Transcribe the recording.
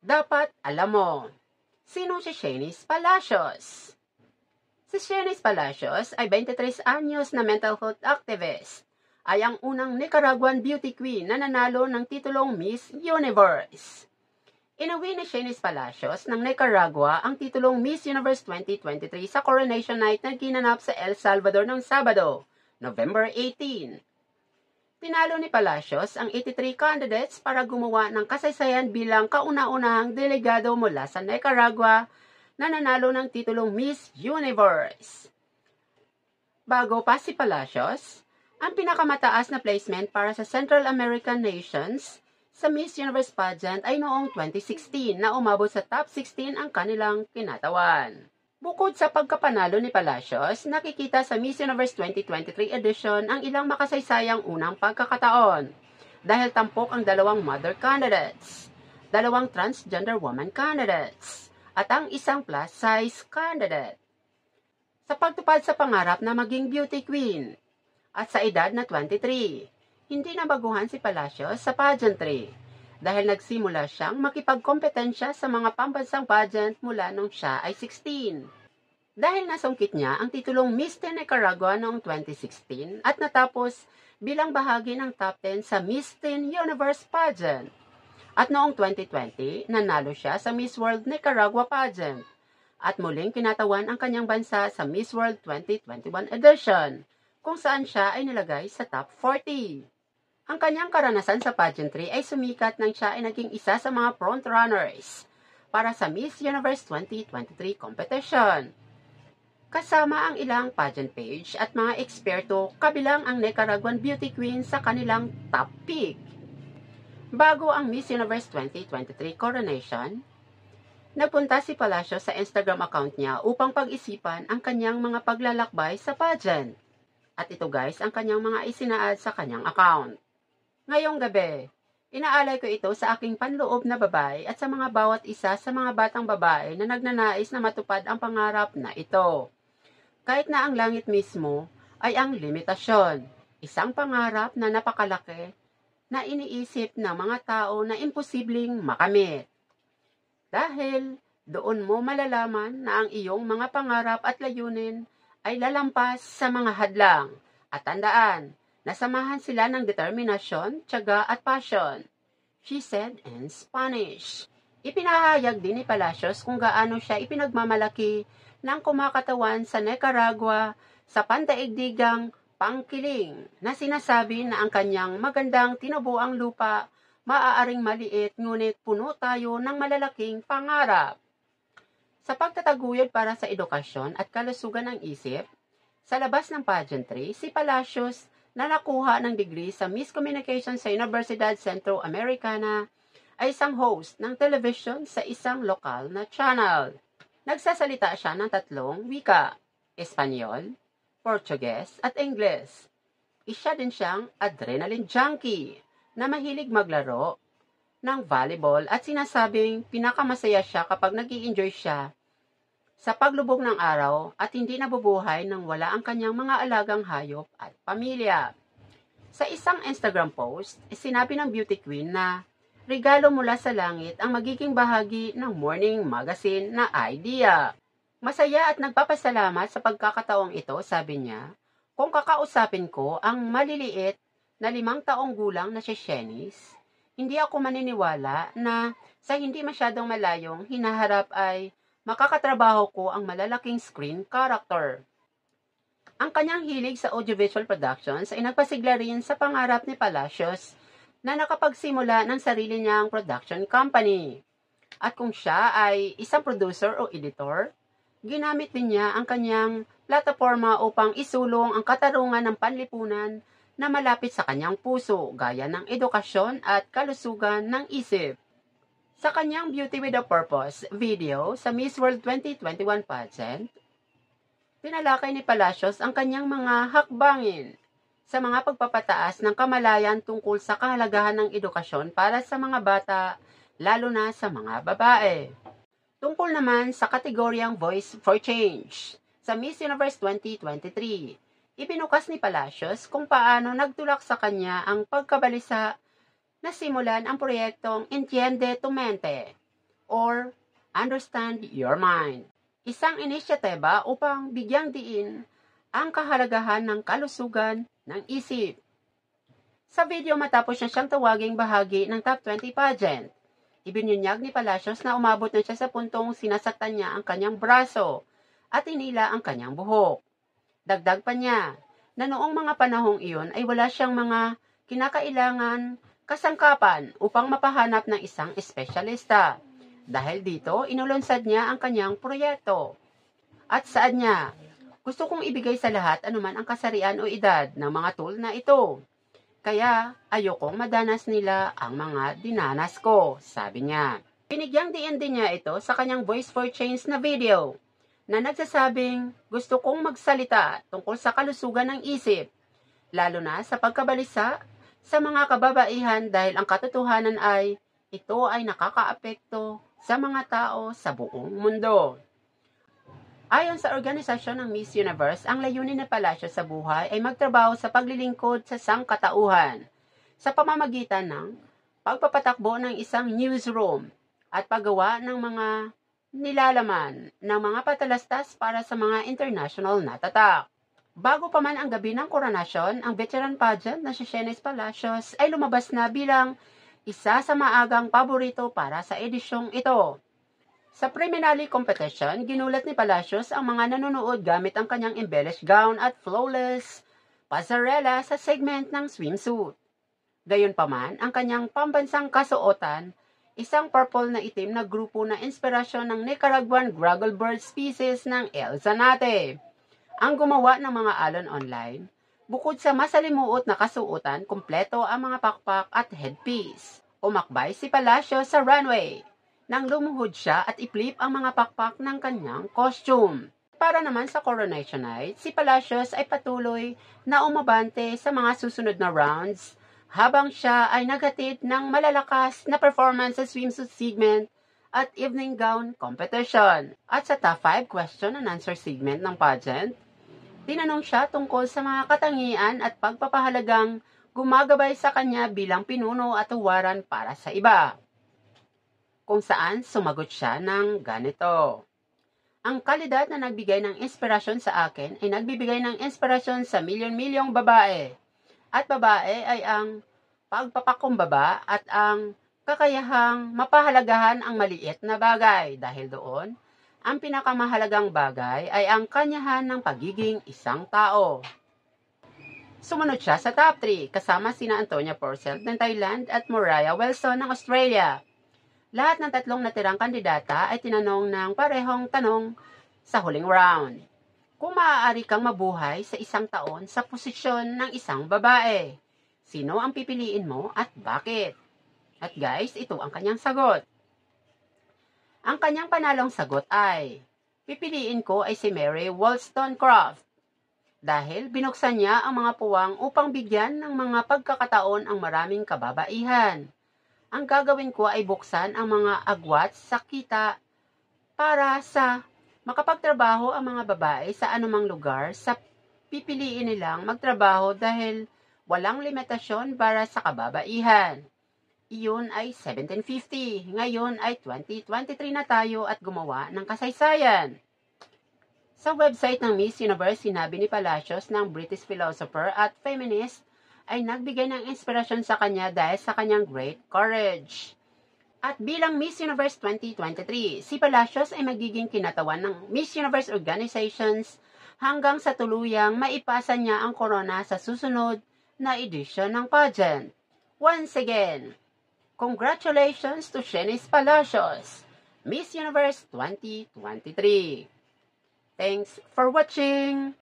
Dapat alam mo. Sino si Shanice Palacios? Si Shanice Palacios ay 23 anyos na mental health activist. Ay ang unang Nicaraguan beauty queen na nanalo ng titulong Miss Universe. Inuwi ni Shanice Palacios ng Nicaragua ang titulong Miss Universe 2023 sa Coronation Night na ginanap sa El Salvador ng Sabado, November 18. Tinalo ni Palacios ang 83 candidates para gumawa ng kasaysayan bilang kauna-unahang delegado mula sa Nicaragua na nanalo ng titulong Miss Universe. Bago pa si Palacios, ang pinakamataas na placement para sa Central American nations sa Miss Universe pageant ay noong 2016 na umabot sa top 16 ang kanilang kinatawan. Bukod sa pagkapanalo ni Palacios, nakikita sa Miss Universe 2023 edition ang ilang makasaysayang unang pagkakataon dahil tampok ang 2 mother candidates, 2 transgender woman candidates, at ang isang plus-size candidate. Sa pagtupad sa pangarap na maging beauty queen, at sa edad na 23, hindi na baguhan si Palacios sa pageantry dahil nagsimula siyang makipagkompetensya sa mga pambansang pageant mula nung siya ay 16. Dahil nasungkit niya ang titulong Miss Teen Nicaragua noong 2016 at natapos bilang bahagi ng top 10 sa Miss Teen Universe pageant. At noong 2020, nanalo siya sa Miss World Nicaragua pageant at muling kinatawan ang kanyang bansa sa Miss World 2021 edition, kung saan siya ay nilagay sa top 40. Ang kanyang karanasan sa pageantry ay sumikat nang siya ay naging isa sa mga frontrunners para sa Miss Universe 2023 competition. Kasama ang ilang pageant page at mga eksperto kabilang ang Nicaraguan beauty queen sa kanilang top pick. Bago ang Miss Universe 2023 coronation, nagpunta si Palacios sa Instagram account niya upang pag-isipan ang kanyang mga paglalakbay sa pageant. At ito guys, ang kanyang mga isinaad sa kanyang account. Ngayong gabi, inaalay ko ito sa aking panloob na babae at sa mga bawat isa sa mga batang babae na nagnanais na matupad ang pangarap na ito. Kahit na ang langit mismo ay ang limitasyon, isang pangarap na napakalaki na iniisip ng mga tao na imposibleng makamit. Dahil doon mo malalaman na ang iyong mga pangarap at layunin ay lalampas sa mga hadlang. At tandaan, nasamahan sila ng determinasyon, tiyaga at passion, she said in Spanish. Ipinahayag din ni Palacios kung gaano siya ipinagmamalaki ng kumakatawan sa Nicaragua sa pandaigdigang pangkiling na sinasabi na ang kanyang magandang tinubuang lupa maaaring maliit ngunit puno tayo ng malalaking pangarap. Sa pagtataguyod para sa edukasyon at kalusugan ng isip, sa labas ng pageantry, si Palacios na nakuha ng degree sa Miss Communication sa Universidad Centroamericana ay isang host ng television sa isang lokal na channel. Nagsasalita siya ng 3 wika, Espanyol, Portuguese at Ingles. Isa din siyang adrenaline junkie na mahilig maglaro ng volleyball at sinasabing pinakamasaya siya kapag nag-i-enjoy siya sa paglubog ng araw at hindi nabubuhay nang wala ang kanyang mga alagang hayop at pamilya. Sa isang Instagram post, sinabi ng beauty queen na regalo mula sa langit ang magiging bahagi ng morning magazine na idea. Masaya at nagpapasalamat sa pagkakataong ito, sabi niya, kung kakausapin ko ang maliliit na 5 taong gulang na si Shanice, hindi ako maniniwala na sa hindi masyadong malayong hinaharap ay makakatrabaho ko ang malalaking screen character. Ang kanyang hilig sa audiovisual productions ay nagpasigla rin sa pangarap ni Palacios na nakapagsimula ng sarili niyang production company. At kung siya ay isang producer o editor, ginamit din niya ang kanyang plataforma upang isulong ang katarungan ng panlipunan na malapit sa kanyang puso, gaya ng edukasyon at kalusugan ng isip. Sa kanyang Beauty with a Purpose video sa Miss World 2021 pageant, tinalakay ni Palacios ang kanyang mga hakbangin sa mga pagpapataas ng kamalayan tungkol sa kahalagahan ng edukasyon para sa mga bata, lalo na sa mga babae. Tungkol naman sa kategoryang Voice for Change sa Miss Universe 2023, ibinukas ni Palacios kung paano nagtulak sa kanya ang pagkabalisa na simulan ang proyektong Entiende tu Mente or Understand Your Mind. Isang inisyatiba upang bigyang diin ang kahalagahan ng kalusugan ng isip. Sa video matapos niya siyang tawaging bahagi ng Top 20 pageant, ibinunyag ni Palacios na umabot na siya sa puntong sinasaktan niya ang kanyang braso at inila ang kanyang buhok. Dagdag pa niya na noong mga panahong iyon ay wala siyang mga kinakailangan kasangkapan upang mapahanap ng isang espesyalista. Dahil dito, inulunsad niya ang kanyang proyekto. At saan niya? Gusto kong ibigay sa lahat anuman ang kasarian o edad ng mga tool na ito. Kaya ayokong madanas nila ang mga dinanas ko, sabi niya. Binigyang diin din niya ito sa kanyang Voice for Change na video na nagsasabing gusto kong magsalita tungkol sa kalusugan ng isip, lalo na sa pagkabalisa sa mga kababaihan dahil ang katotohanan ay ito ay nakakaapekto sa mga tao sa buong mundo. Ayon sa organisasyon ng Miss Universe, ang layunin ni Palacios sa buhay ay magtrabaho sa paglilingkod sa sangkatauhan sa pamamagitan ng pagpapatakbo ng isang newsroom at paggawa ng mga nilalaman ng mga patalastas para sa mga international na tatak. Bago pa man ang gabi ng koronasyon, ang veteran pageant na si Shenice Palacios ay lumabas na bilang isa sa maagang paborito para sa edisyong ito. Sa preliminary competition, ginulat ni Palacios ang mga nanonood gamit ang kanyang embellished gown at flawless pasarela sa segment ng swimsuit. Gayunpaman, ang kanyang pambansang kasuotan, isang purple na itim na grupo na inspirasyon ng Nicaraguan grackle bird species ng El Zanate. Ang gumawa ng mga alon online, bukod sa masalimuot na kasuotan, kumpleto ang mga pakpak at headpiece. Umakbay si Palacios sa runway nang lumuhod siya at i-flip ang mga pakpak ng kanyang costume. Para naman sa coronation night, si Palacios ay patuloy na umabante sa mga susunod na rounds habang siya ay naghatid ng malalakas na performance sa swimsuit segment at evening gown competition. At sa top 5 question and answer segment ng pageant, tinanong siya tungkol sa mga katangian at pagpapahalagang gumagabay sa kanya bilang pinuno at huwaran para sa iba, kung saan sumagot siya ng ganito. Ang kalidad na nagbigay ng inspirasyon sa akin ay nagbibigay ng inspirasyon sa milyon-milyong babae. At babae ay ang pagpapakumbaba at ang kakayahang mapahalagahan ang maliit na bagay. Dahil doon, ang pinakamahalagang bagay ay ang kanyahan ng pagiging isang tao. Sumunod siya sa top 3 kasama sina Antonia Porcel ng Thailand at Mariah Wilson ng Australia. Lahat ng tatlong natirang kandidata ay tinanong ng parehong tanong sa huling round. Kung maaari kang mabuhay sa isang taon sa posisyon ng isang babae, sino ang pipiliin mo at bakit? At guys, ito ang kanyang sagot. Ang kanyang panalong sagot ay, pipiliin ko ay si Mary Wollstonecraft dahil binuksan niya ang mga puwang upang bigyan ng mga pagkakataon ang maraming kababaihan. Ang gagawin ko ay buksan ang mga agwat sa kita para sa makapagtrabaho ang mga babae sa anumang lugar sa pipiliin nilang magtrabaho dahil walang limitasyon para sa kababaihan. Iyon ay 1750. Ngayon ay 2023 na tayo at gumawa ng kasaysayan. Sa website ng Miss Universe, sinabi ni Palacios ng British philosopher at feminist ay nagbigay ng inspirasyon sa kanya dahil sa kanyang great courage. At bilang Miss Universe 2023, si Palacios ay magiging kinatawan ng Miss Universe organizations hanggang sa tuluyang maipasa niya ang corona sa susunod na edisyon ng pageant. Once again, congratulations to Shenice Palacios, Miss Universe 2023. Thanks for watching!